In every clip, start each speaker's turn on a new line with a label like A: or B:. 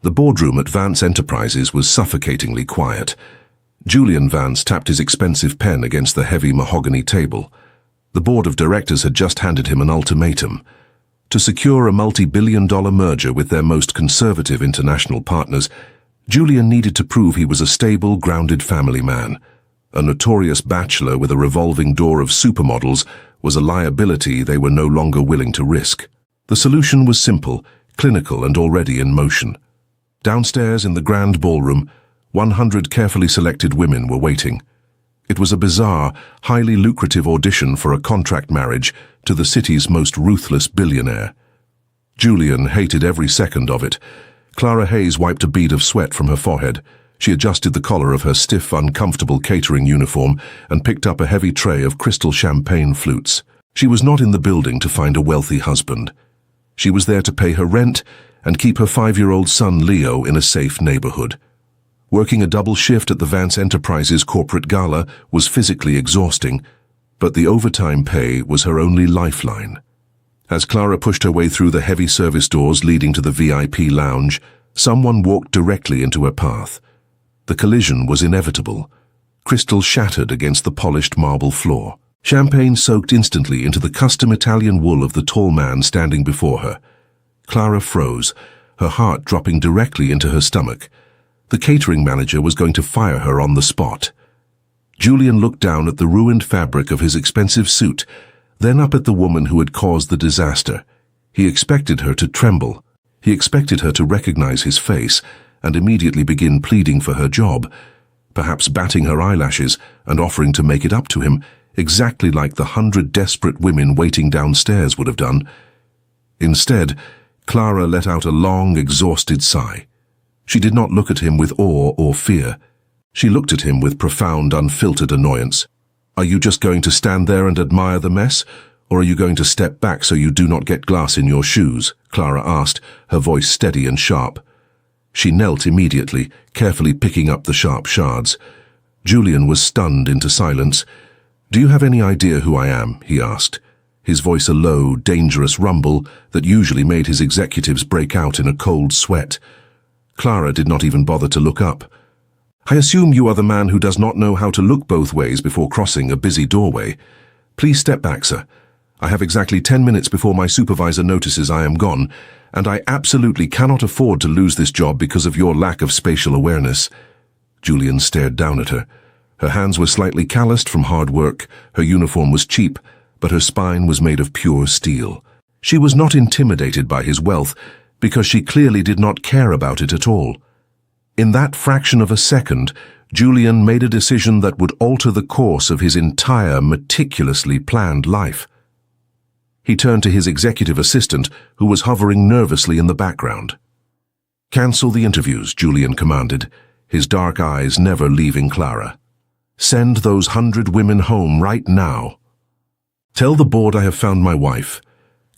A: The boardroom at Vance Enterprises was suffocatingly quiet. Julian Vance tapped his expensive pen against the heavy mahogany table. The board of directors had just handed him an ultimatum. To secure a multi-billion-dollar merger with their most conservative international partners, Julian needed to prove he was a stable, grounded family man. A notorious bachelor with a revolving door of supermodels was a liability they were no longer willing to risk. The solution was simple, clinical, and already in motion. Downstairs in the grand ballroom, 100 carefully selected women were waiting. It was a bizarre, highly lucrative audition for a contract marriage to the city's most ruthless billionaire. Julian hated every second of it. Clara Hayes wiped a bead of sweat from her forehead. She adjusted the collar of her stiff, uncomfortable catering uniform and picked up a heavy tray of crystal champagne flutes. She was not in the building to find a wealthy husband. She was there to pay her rent and keep her 5-year-old son Leo in a safe neighborhood. Working a double shift at the Vance Enterprises corporate gala was physically exhausting, but the overtime pay was her only lifeline. As Clara pushed her way through the heavy service doors leading to the VIP lounge, someone walked directly into her path. The collision was inevitable. Crystal shattered against the polished marble floor. Champagne soaked instantly into the custom Italian wool of the tall man standing before her. Clara froze, her heart dropping directly into her stomach. The catering manager was going to fire her on the spot. Julian looked down at the ruined fabric of his expensive suit, then up at the woman who had caused the disaster. He expected her to tremble. He expected her to recognize his face and immediately begin pleading for her job, perhaps batting her eyelashes and offering to make it up to him, exactly like the 100 desperate women waiting downstairs would have done. Instead, Clara let out a long, exhausted sigh. She did not look at him with awe or fear. She looked at him with profound, unfiltered annoyance. Are you just going to stand there and admire the mess, or are you going to step back so you do not get glass in your shoes? Clara asked, her voice steady and sharp. She knelt immediately, carefully picking up the sharp shards. Julian was stunned into silence. Do you have any idea who I am? He asked, his voice a low, dangerous rumble that usually made his executives break out in a cold sweat. Clara did not even bother to look up. I assume you are the man who does not know how to look both ways before crossing a busy doorway. Please step back, sir. I have exactly 10 minutes before my supervisor notices I am gone, and I absolutely cannot afford to lose this job because of your lack of spatial awareness. Julian stared down at her. Her hands were slightly calloused from hard work, her uniform was cheap, but her spine was made of pure steel. She was not intimidated by his wealth, because she clearly did not care about it at all. In that fraction of a second, Julian made a decision that would alter the course of his entire, meticulously planned life. He turned to his executive assistant, who was hovering nervously in the background. Cancel the interviews, Julian commanded, his dark eyes never leaving Clara. Send those 100 women home right now. Tell the board I have found my wife.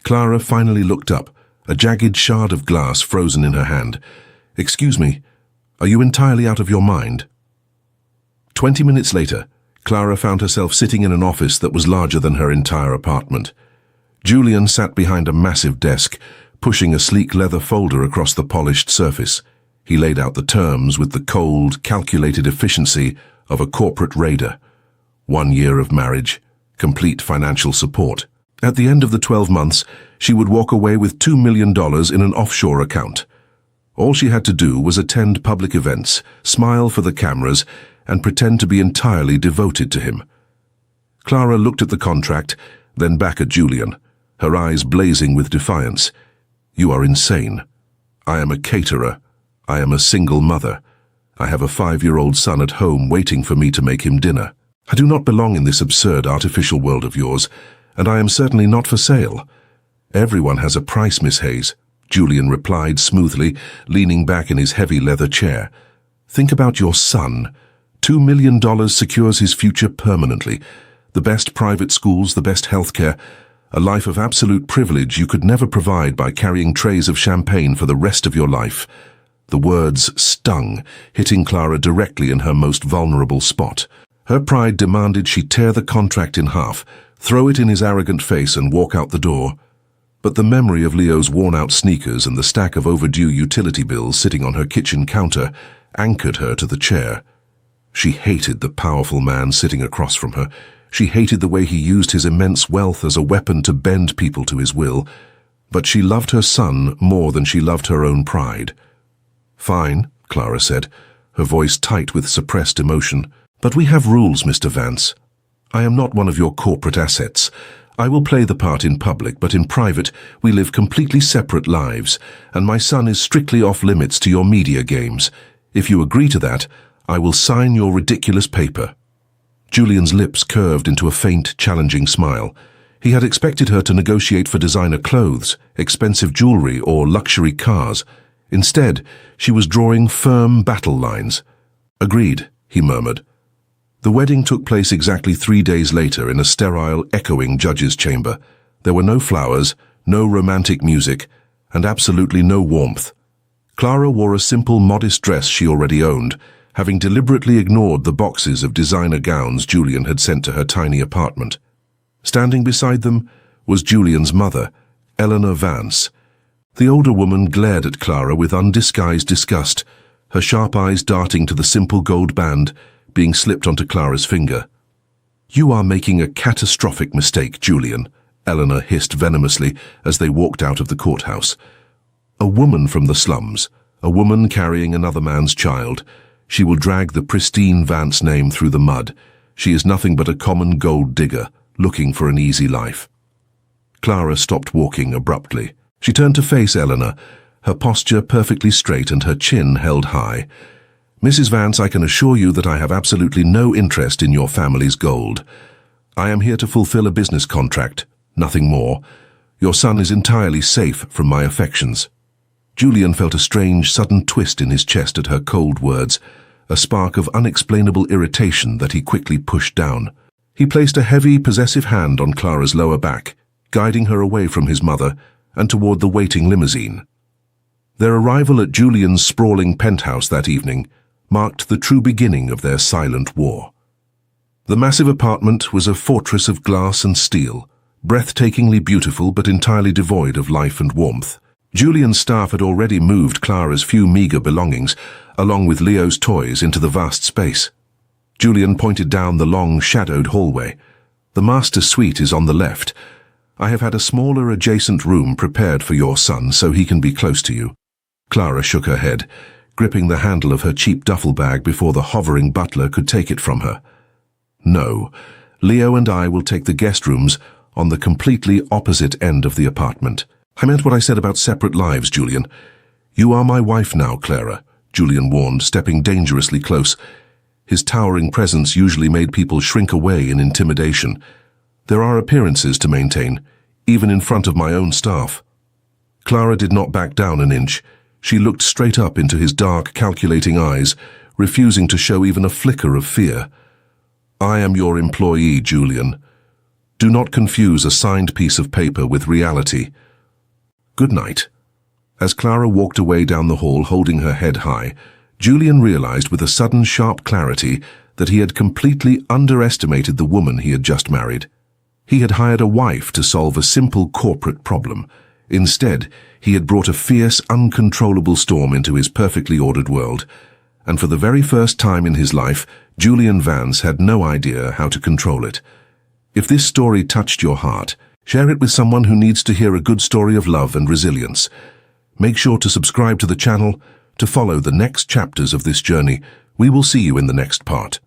A: Clara finally looked up, a jagged shard of glass frozen in her hand. Excuse me, are you entirely out of your mind? 20 minutes later, Clara found herself sitting in an office that was larger than her entire apartment. Julian sat behind a massive desk, pushing a sleek leather folder across the polished surface. He laid out the terms with the cold, calculated efficiency of a corporate raider. 1 year of marriage, complete financial support. At the end of the 12 months, she would walk away with $2 million in an offshore account. All she had to do was attend public events, smile for the cameras, and pretend to be entirely devoted to him. Clara looked at the contract, then back at Julian, her eyes blazing with defiance. You are insane. I am a caterer. I am a single mother. I have a 5-year-old son at home waiting for me to make him dinner. I do not belong in this absurd artificial world of yours, and I am certainly not for sale. Everyone has a price, Miss Hayes, Julian replied smoothly, leaning back in his heavy leather chair. Think about your son. $2 million secures his future permanently. The best private schools, the best healthcare, a life of absolute privilege you could never provide by carrying trays of champagne for the rest of your life. The words stung, hitting Clara directly in her most vulnerable spot. Her pride demanded she tear the contract in half, throw it in his arrogant face and walk out the door. but the memory of Leo's worn-out sneakers and the stack of overdue utility bills sitting on her kitchen counter anchored her to the chair. She hated the powerful man sitting across from her. She hated the way he used his immense wealth as a weapon to bend people to his will, but she loved her son more than she loved her own pride. "Fine," Clara said, her voice tight with suppressed emotion. "But we have rules, Mr. Vance. I am not one of your corporate assets. I will play the part in public, but in private we live completely separate lives, and my son is strictly off-limits to your media games. If you agree to that, I will sign your ridiculous paper." Julian's lips curved into a faint, challenging smile. He had expected her to negotiate for designer clothes, expensive jewelry, or luxury cars. Instead, she was drawing firm battle lines. "Agreed," he murmured. The wedding took place exactly 3 days later in a sterile, echoing judge's chamber. There were no flowers, no romantic music, and absolutely no warmth. Clara wore a simple, modest dress she already owned, having deliberately ignored the boxes of designer gowns Julian had sent to her tiny apartment. Standing beside them was Julian's mother, Eleanor Vance. The older woman glared at Clara with undisguised disgust, her sharp eyes darting to the simple gold band being slipped onto Clara's finger. "You are making a catastrophic mistake, Julian," Eleanor hissed venomously as they walked out of the courthouse. "A woman from the slums, a woman carrying another man's child. She will drag the pristine Vance name through the mud. She is nothing but a common gold digger, looking for an easy life." Clara stopped walking abruptly. She turned to face Eleanor, her posture perfectly straight and her chin held high. "Mrs. Vance, I can assure you that I have absolutely no interest in your family's gold. I am here to fulfill a business contract, nothing more. Your son is entirely safe from my affections." Julian felt a strange, sudden twist in his chest at her cold words, a spark of unexplainable irritation that he quickly pushed down. He placed a heavy, possessive hand on Clara's lower back, guiding her away from his mother and toward the waiting limousine. Their arrival at Julian's sprawling penthouse that evening marked the true beginning of their silent war. The massive apartment was a fortress of glass and steel, breathtakingly beautiful but entirely devoid of life and warmth. Julian's staff had already moved Clara's few meager belongings, along with Leo's toys, into the vast space. Julian pointed down the long, shadowed hallway. "The master suite is on the left. I have had a smaller adjacent room prepared for your son so he can be close to you." Clara shook her head, gripping the handle of her cheap duffel bag before the hovering butler could take it from her. "No, Leo and I will take the guest rooms on the completely opposite end of the apartment. I meant what I said about separate lives, Julian. You are my wife now, Clara," Julian warned, stepping dangerously close. His towering presence usually made people shrink away in intimidation. "There are appearances to maintain, even in front of my own staff." Clara did not back down an inch. She looked straight up into his dark, calculating eyes, refusing to show even a flicker of fear. "I am your employee, Julian. Do not confuse a signed piece of paper with reality. Good night." As Clara walked away down the hall holding her head high, Julian realized with a sudden sharp clarity that he had completely underestimated the woman he had just married. He had hired a wife to solve a simple corporate problem. Instead, he had brought a fierce, uncontrollable storm into his perfectly ordered world, and for the very first time in his life, Julian Vance had no idea how to control it. If this story touched your heart, share it with someone who needs to hear a good story of love and resilience. Make sure to subscribe to the channel to follow the next chapters of this journey. We will see you in the next part.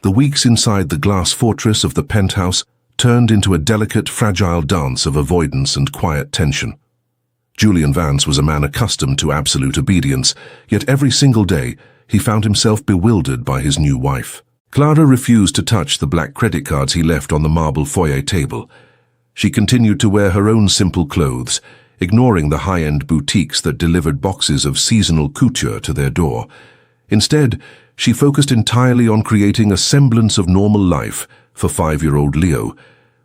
A: The weeks inside the glass fortress of the penthouse turned into a delicate, fragile dance of avoidance and quiet tension. Julian Vance was a man accustomed to absolute obedience, yet every single day he found himself bewildered by his new wife. Clara refused to touch the black credit cards he left on the marble foyer table. She continued to wear her own simple clothes, ignoring the high-end boutiques that delivered boxes of seasonal couture to their door. Instead, she focused entirely on creating a semblance of normal life for 5-year-old Leo,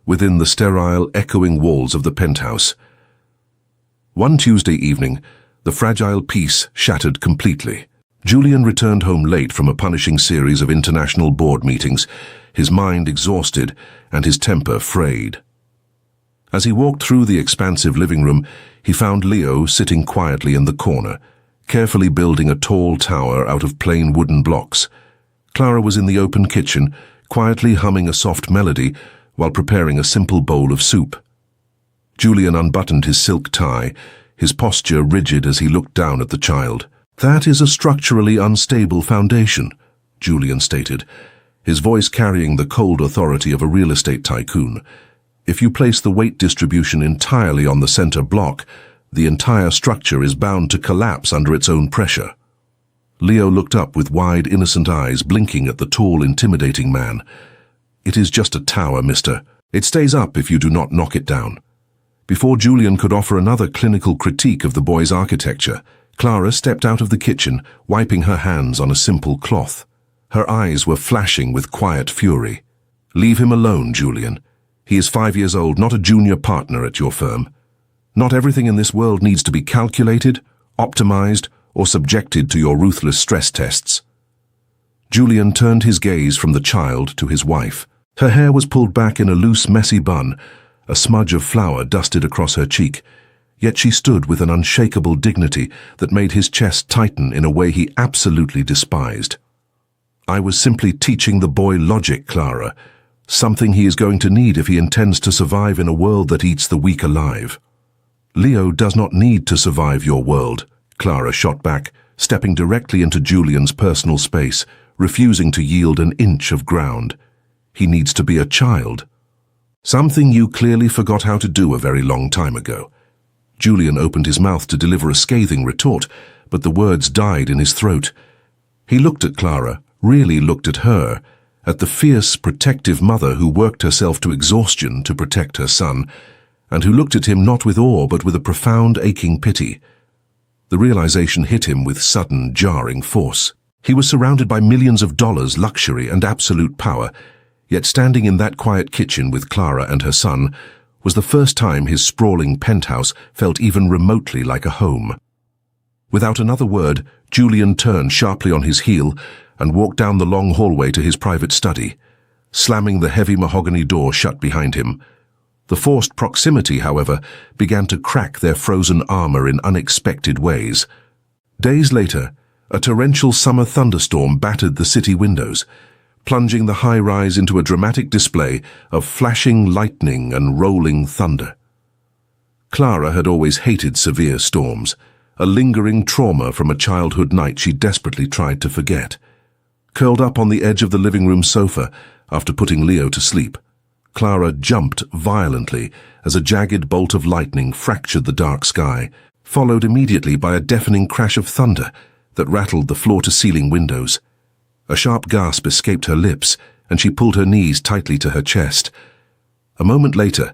A: within the sterile, echoing walls of the penthouse. One Tuesday evening, the fragile peace shattered completely. Julian returned home late from a punishing series of international board meetings, his mind exhausted and his temper frayed. As he walked through the expansive living room, he found Leo sitting quietly in the corner, carefully building a tall tower out of plain wooden blocks. Clara was in the open kitchen, quietly humming a soft melody while preparing a simple bowl of soup. Julian unbuttoned his silk tie, his posture rigid as he looked down at the child. "That is a structurally unstable foundation," Julian stated, his voice carrying the cold authority of a real estate tycoon. "If you place the weight distribution entirely on the center block, the entire structure is bound to collapse under its own pressure." Leo looked up with wide, innocent eyes blinking at the tall, intimidating man. "It is just a tower, mister. It stays up if you do not knock it down." Before Julian could offer another clinical critique of the boy's architecture, Clara stepped out of the kitchen, wiping her hands on a simple cloth. Her eyes were flashing with quiet fury. "Leave him alone, Julian. He is 5 years old, not a junior partner at your firm. Not everything in this world needs to be calculated, optimized, or subjected to your ruthless stress tests." Julian turned his gaze from the child to his wife. Her hair was pulled back in a loose, messy bun, a smudge of flour dusted across her cheek, yet she stood with an unshakable dignity that made his chest tighten in a way he absolutely despised. "I was simply teaching the boy logic, Clara, something he is going to need if he intends to survive in a world that eats the weak alive." "Leo does not need to survive your world," Clara shot back, stepping directly into Julian's personal space, refusing to yield an inch of ground. "He needs to be a child. Something you clearly forgot how to do a very long time ago." Julian opened his mouth to deliver a scathing retort, but the words died in his throat. He looked at Clara, really looked at her, at the fierce, protective mother who worked herself to exhaustion to protect her son, and who looked at him not with awe but with a profound, aching pity. The realization hit him with sudden, jarring force. He was surrounded by millions of dollars, luxury, and absolute power, yet standing in that quiet kitchen with Clara and her son was the first time his sprawling penthouse felt even remotely like a home. Without another word, Julian turned sharply on his heel and walked down the long hallway to his private study, slamming the heavy mahogany door shut behind him. The forced proximity, however, began to crack their frozen armor in unexpected ways. Days later, a torrential summer thunderstorm battered the city windows, plunging the high-rise into a dramatic display of flashing lightning and rolling thunder. Clara had always hated severe storms, a lingering trauma from a childhood night she desperately tried to forget. Curled up on the edge of the living room sofa after putting Leo to sleep, Clara jumped violently as a jagged bolt of lightning fractured the dark sky, followed immediately by a deafening crash of thunder that rattled the floor-to-ceiling windows. A sharp gasp escaped her lips, and she pulled her knees tightly to her chest. A moment later,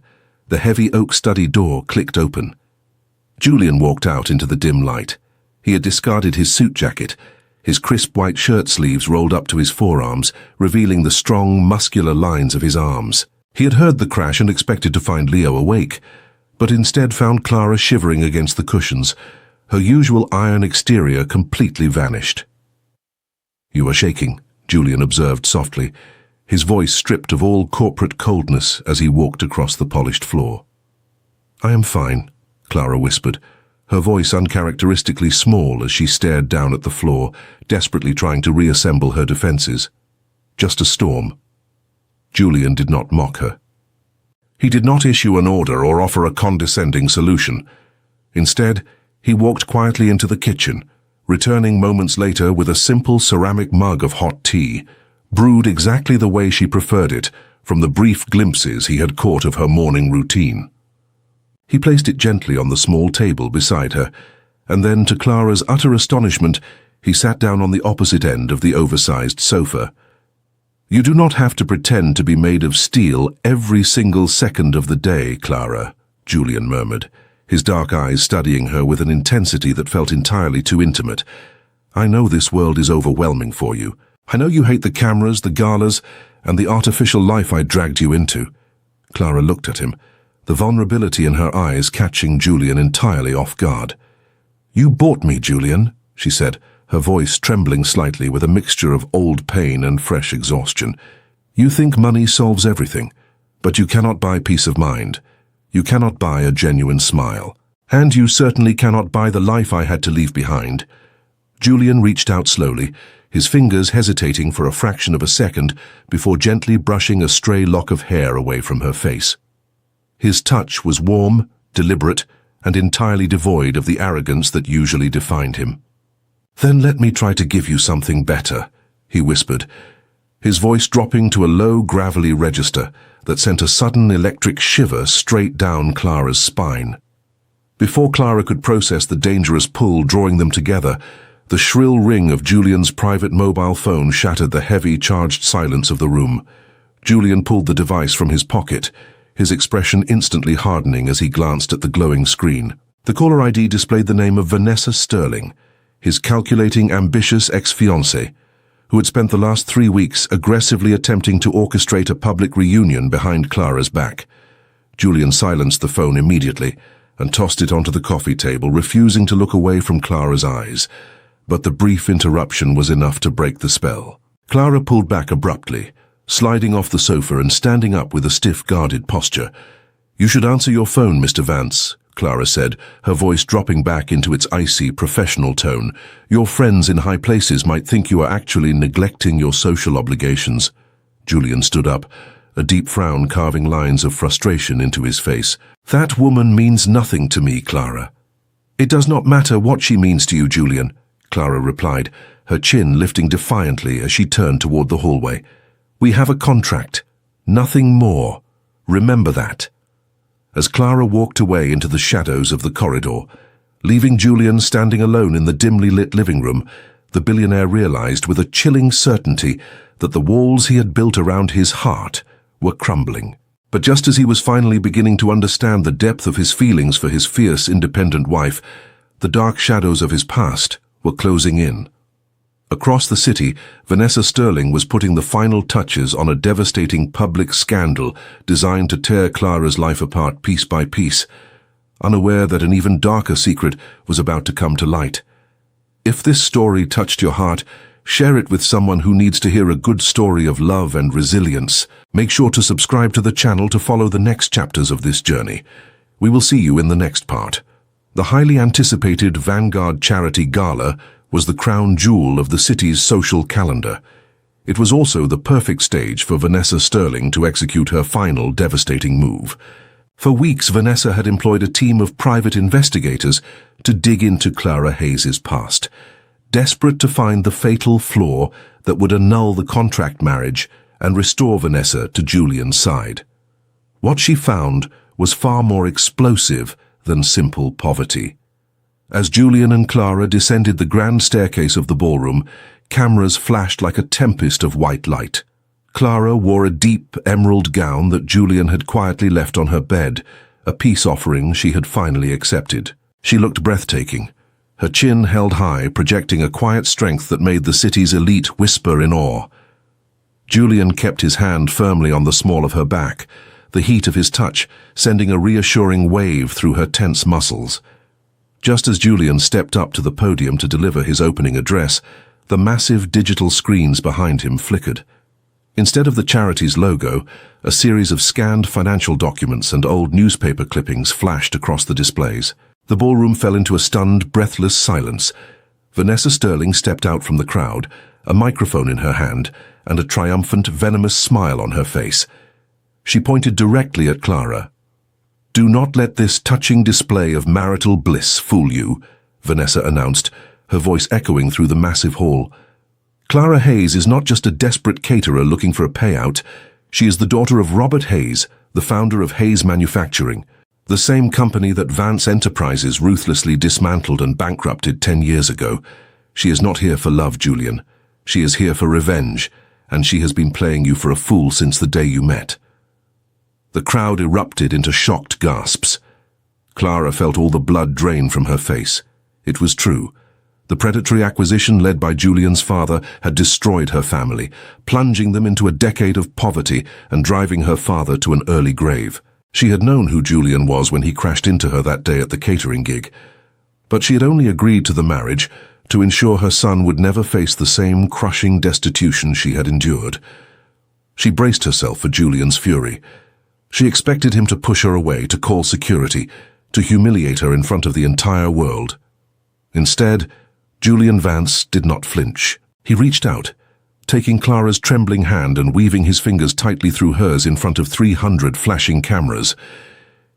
A: the heavy oak study door clicked open. Julian walked out into the dim light. He had discarded his suit jacket, his crisp white shirt sleeves rolled up to his forearms, revealing the strong, muscular lines of his arms. He had heard the crash and expected to find Leo awake, but instead found Clara shivering against the cushions, her usual iron exterior completely vanished. "You are shaking," Julian observed softly, his voice stripped of all corporate coldness as he walked across the polished floor. "I am fine," Clara whispered, her voice uncharacteristically small as she stared down at the floor, desperately trying to reassemble her defenses. "Just a storm." Julian did not mock her. He did not issue an order or offer a condescending solution. Instead, he walked quietly into the kitchen, returning moments later with a simple ceramic mug of hot tea, brewed exactly the way she preferred it from the brief glimpses he had caught of her morning routine. He placed it gently on the small table beside her, and then, to Clara's utter astonishment, he sat down on the opposite end of the oversized sofa. "You do not have to pretend to be made of steel every single second of the day, Clara," Julian murmured, his dark eyes studying her with an intensity that felt entirely too intimate. "I know this world is overwhelming for you. I know you hate the cameras, the galas, and the artificial life I dragged you into." Clara looked at him, the vulnerability in her eyes catching Julian entirely off guard. "You bought me, Julian," she said, her voice trembling slightly with a mixture of old pain and fresh exhaustion. "You think money solves everything, but you cannot buy peace of mind. You cannot buy a genuine smile. And you certainly cannot buy the life I had to leave behind. Julian reached out slowly, his fingers hesitating for a fraction of a second before gently brushing a stray lock of hair away from her face. His touch was warm, deliberate, and entirely devoid of the arrogance that usually defined him. "Then let me try to give you something better," he whispered, his voice dropping to a low, gravelly register that sent a sudden electric shiver straight down Clara's spine. Before Clara could process the dangerous pull drawing them together, the shrill ring of Julian's private mobile phone shattered the heavy, charged silence of the room. Julian pulled the device from his pocket, his expression instantly hardening as he glanced at the glowing screen. The caller ID displayed the name of Vanessa Sterling, his calculating, ambitious ex-fiancée, who had spent the last 3 weeks aggressively attempting to orchestrate a public reunion behind Clara's back. Julian silenced the phone immediately and tossed it onto the coffee table, refusing to look away from Clara's eyes. But the brief interruption was enough to break the spell. Clara pulled back abruptly, sliding off the sofa and standing up with a stiff, guarded posture. "You should answer your phone, Mr. Vance," Clara said, her voice dropping back into its icy, professional tone. "Your friends in high places might think you are actually neglecting your social obligations." Julian stood up, a deep frown carving lines of frustration into his face. "That woman means nothing to me, Clara." "It does not matter what she means to you, Julian," Clara replied, her chin lifting defiantly as she turned toward the hallway. "We have a contract. Nothing more. Remember that." As Clara walked away into the shadows of the corridor, leaving Julian standing alone in the dimly lit living room, the billionaire realized with a chilling certainty that the walls he had built around his heart were crumbling. But just as he was finally beginning to understand the depth of his feelings for his fierce, independent wife, the dark shadows of his past were closing in. Across the city, Vanessa Sterling was putting the final touches on a devastating public scandal designed to tear Clara's life apart piece by piece, unaware that an even darker secret was about to come to light. If this story touched your heart, share it with someone who needs to hear a good story of love and resilience. Make sure to subscribe to the channel to follow the next chapters of this journey. We will see you in the next part. The highly anticipated Vanguard Charity Gala was the crown jewel of the city's social calendar. It was also the perfect stage for Vanessa Sterling to execute her final devastating move. For weeks, Vanessa had employed a team of private investigators to dig into Clara Hayes' past, desperate to find the fatal flaw that would annul the contract marriage and restore Vanessa to Julian's side. What she found was far more explosive than simple poverty. As Julian and Clara descended the grand staircase of the ballroom, cameras flashed like a tempest of white light. Clara wore a deep emerald gown that Julian had quietly left on her bed, a peace offering she had finally accepted. She looked breathtaking, her chin held high, projecting a quiet strength that made the city's elite whisper in awe. Julian kept his hand firmly on the small of her back, the heat of his touch sending a reassuring wave through her tense muscles. Just as Julian stepped up to the podium to deliver his opening address, the massive digital screens behind him flickered. Instead of the charity's logo, a series of scanned financial documents and old newspaper clippings flashed across the displays. The ballroom fell into a stunned, breathless silence. Vanessa Sterling stepped out from the crowd, a microphone in her hand and a triumphant, venomous smile on her face. She pointed directly at Clara. "Do not let this touching display of marital bliss fool you," Vanessa announced, her voice echoing through the massive hall. "Clara Hayes is not just a desperate caterer looking for a payout. She is the daughter of Robert Hayes, the founder of Hayes Manufacturing, the same company that Vance Enterprises ruthlessly dismantled and bankrupted 10 years ago. She is not here for love, Julian. She is here for revenge, and she has been playing you for a fool since the day you met." The crowd erupted into shocked gasps. Clara felt all the blood drain from her face. It was true. The predatory acquisition led by Julian's father had destroyed her family, plunging them into a decade of poverty and driving her father to an early grave. She had known who Julian was when he crashed into her that day at the catering gig. But she had only agreed to the marriage to ensure her son would never face the same crushing destitution she had endured. She braced herself for Julian's fury. She expected him to push her away, to call security, to humiliate her in front of the entire world. Instead, Julian Vance did not flinch. He reached out, taking Clara's trembling hand and weaving his fingers tightly through hers in front of 300 flashing cameras.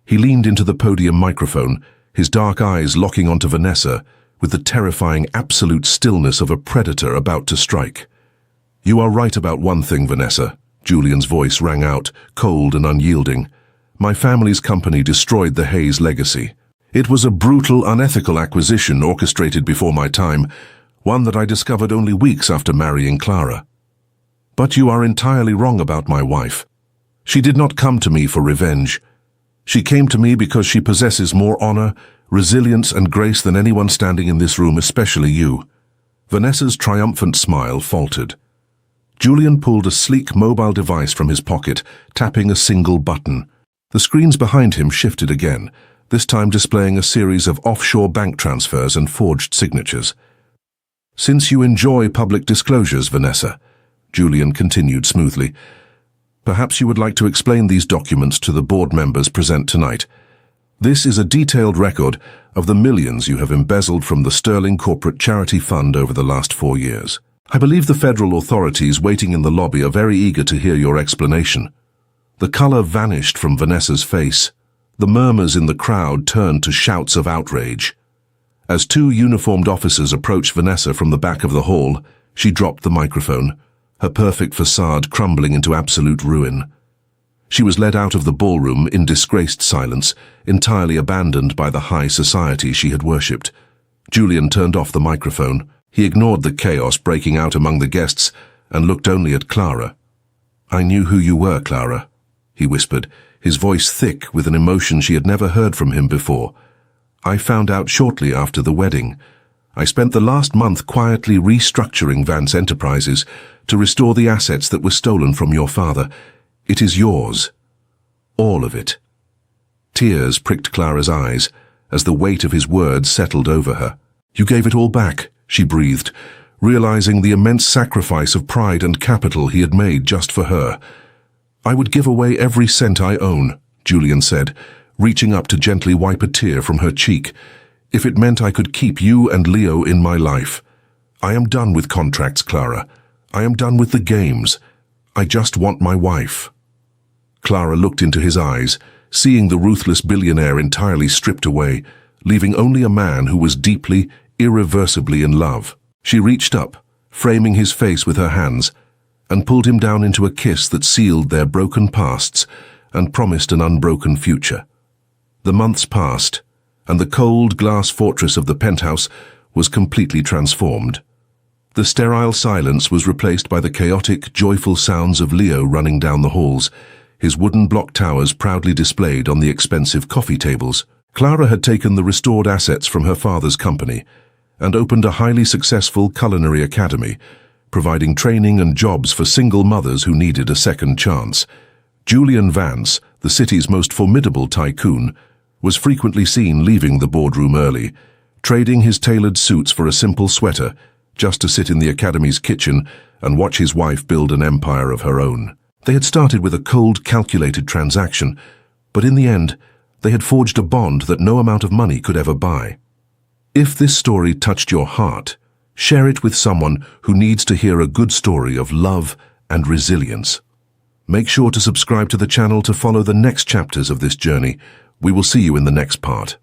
A: He leaned into the podium microphone, his dark eyes locking onto Vanessa with the terrifying absolute stillness of a predator about to strike. "You are right about one thing, Vanessa," Julian's voice rang out, cold and unyielding. "My family's company destroyed the Hayes legacy. It was a brutal, unethical acquisition orchestrated before my time, one that I discovered only weeks after marrying Clara. But you are entirely wrong about my wife. She did not come to me for revenge. She came to me because she possesses more honor, resilience, and grace than anyone standing in this room, especially you." Vanessa's triumphant smile faltered. Julian pulled a sleek mobile device from his pocket, tapping a single button. The screens behind him shifted again, this time displaying a series of offshore bank transfers and forged signatures. "Since you enjoy public disclosures, Vanessa," Julian continued smoothly, "perhaps you would like to explain these documents to the board members present tonight. This is a detailed record of the millions you have embezzled from the Sterling Corporate Charity Fund over the last 4 years. I believe the federal authorities waiting in the lobby are very eager to hear your explanation." The color vanished from Vanessa's face. The murmurs in the crowd turned to shouts of outrage. As two uniformed officers approached Vanessa from the back of the hall, she dropped the microphone, her perfect facade crumbling into absolute ruin. She was led out of the ballroom in disgraced silence, entirely abandoned by the high society she had worshipped. Julian turned off the microphone. He ignored the chaos breaking out among the guests and looked only at Clara. "I knew who you were, Clara," he whispered, his voice thick with an emotion she had never heard from him before. "I found out shortly after the wedding. I spent the last month quietly restructuring Vance Enterprises to restore the assets that were stolen from your father. It is yours. All of it." Tears pricked Clara's eyes as the weight of his words settled over her. "You gave it all back," she breathed, realizing the immense sacrifice of pride and capital he had made just for her. "I would give away every cent I own," Julian said, reaching up to gently wipe a tear from her cheek, "if it meant I could keep you and Leo in my life. I am done with contracts, Clara. I am done with the games. I just want my wife." Clara looked into his eyes, seeing the ruthless billionaire entirely stripped away, leaving only a man who was deeply, irreversibly in love. She reached up, framing his face with her hands, and pulled him down into a kiss that sealed their broken pasts and promised an unbroken future. The months passed, and the cold glass fortress of the penthouse was completely transformed. The sterile silence was replaced by the chaotic, joyful sounds of Leo running down the halls, his wooden block towers proudly displayed on the expensive coffee tables. Clara had taken the restored assets from her father's company and opened a highly successful culinary academy, providing training and jobs for single mothers who needed a second chance. Julian Vance, the city's most formidable tycoon, was frequently seen leaving the boardroom early, trading his tailored suits for a simple sweater, just to sit in the academy's kitchen and watch his wife build an empire of her own. They had started with a cold, calculated transaction, but in the end, they had forged a bond that no amount of money could ever buy. If this story touched your heart, share it with someone who needs to hear a good story of love and resilience. Make sure to subscribe to the channel to follow the next chapters of this journey. We will see you in the next part.